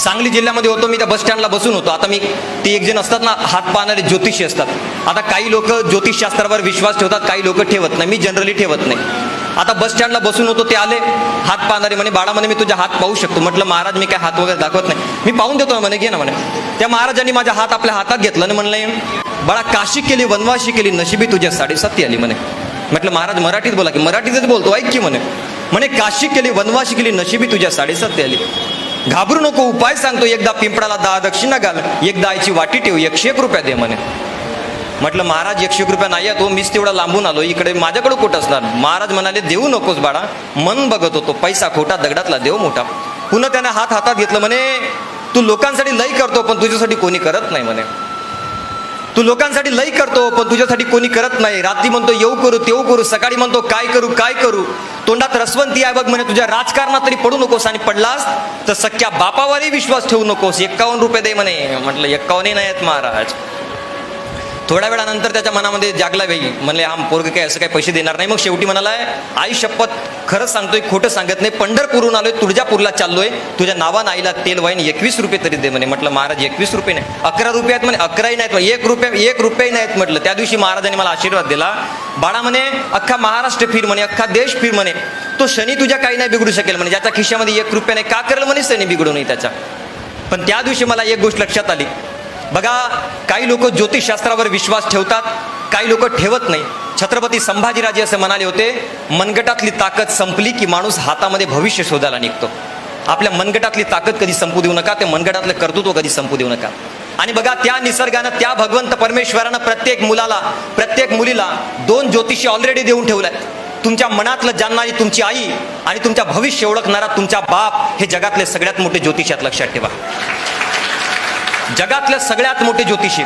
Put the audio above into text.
सांगली जिल्ह्यामध्ये होतो मी, त्या बस स्टँडला बसून होतो. आता मी ते एक जण असतात ना हात पाहणारे ज्योतिषी असतात. आता काही लोक ज्योतिषशास्त्रावर विश्वास ठेवतात, काही लोक ठेवत नाही. मी जनरली ठेवत नाही. आता बस स्टँडला बसून होतो, ते आले हात पाहणारे. म्हणे बाळा म्हणे मी तुझा हात पाहू शकतो. म्हटलं महाराज मी काय हात वगैरे दाखवत नाही, मी पाहून देतो म्हणे, घे ना म्हणे. त्या महाराजांनी माझा हात आपल्या हातात घेतला आणि म्हणले बाळा काशी केली वनवाशी केली नशिबी तुझ्या 7.5 आली म्हणे. म्हटलं महाराज मराठीत बोला की. मराठीतच बोलतो, ऐक की म्हणे. म्हणे काशी केली वनवाशी केली नशिबी तुझ्या 7.5 आली. घाबरू नको उपाय सांगतो, एकदा पिंपळाला 10 दक्षिणा घाल, एकदा आईची वाटी ठेव, 101 रुपया दे म्हणे. म्हटलं महाराज 101 रुपया नाही आहे तो, मीच तेवढा लांबून आलो, इकडे माझ्याकडे कुठं असणार. महाराज म्हणाले देऊ नकोस बाळा, मन बघत होतो, पैसा खोटा दगडातला देव मोठा. पुन्हा त्याने हात हातात घेतलं. म्हणे तू लोकांसाठी लई करतो पण तुझ्यासाठी कोणी करत नाही म्हणे. तू लोकांसाठी लई करतो पण तुझ्यासाठी कोणी करत नाही. रात्री म्हणतो येऊ करू तेऊ करू, सकाळी म्हणतो काय करू काय करू. तोंडात रसवंती आहे बघ म्हणे, तुझ्या राजकारणात तरी पडू नकोस, आणि पडलास तर सख्या बापावरही विश्वास ठेवू नकोस. 51 रुपये दे म्हणे. म्हटलं 51 नाही आहेत महाराज. थोड्या वेळानंतर त्याच्या मनामध्ये जागला वेळी म्हणले हा पोरग काय असं काय पैसे देणार नाही. मग शेवटी म्हणालाय आई शपथ खरंच सांगतोय खोटं सांगत नाही, पंढरपूरहून आलोय, तुळजापूरला चाललोय, तुझ्या नावानं आईला तेल वाईन 21 रुपये तरी दे म्हणे. म्हटलं महाराज 21 रुपये नाही, 11 रुपये आहेत म्हणे. 11ही नाहीत, 1 रुपये नाहीत म्हटलं. त्या दिवशी महाराजांनी मला आशीर्वाद दिला. बाळा म्हणे अख्खा महाराष्ट्र फिर म्हणे, अख्खा देश फिर म्हणे, तो शनी तुझ्या काही नाही बिघडू शकेल म्हणे. ज्याच्या खिशामध्ये 1 रुपया नाही का करेल म्हणे शनी बिघडू नाही त्याच्या. पण त्या दिवशी मला एक गोष्ट लक्षात आली. बघा काही लोक ज्योतिषशास्त्रावर विश्वास ठेवतात, काही लोक ठेवत नाही. छत्रपती संभाजीराजे असे म्हणाले होते, मनगटातली ताकद संपली की माणूस हातामध्ये भविष्य शोधायला निघतो. आपल्या मनगटातली ताकद कधी संपू देऊ नका, ते मनगटातलं कर्तृत्व कधी संपू देऊ नका. आणि बघा त्या निसर्गानं, त्या भगवंत परमेश्वरानं प्रत्येक मुलाला प्रत्येक मुलीला 2 ज्योतिषी ऑलरेडी देऊन ठेवलाय. तुमच्या मनातलं जाणणारी तुमची आई आणि तुमच्या भविष्य ओळखणारा तुमचा बाप हे जगातले सगळ्यात मोठे ज्योतिषी आहेत, लक्षात ठेवा. जगातले सगळ्यात मोठे ज्योतिषी.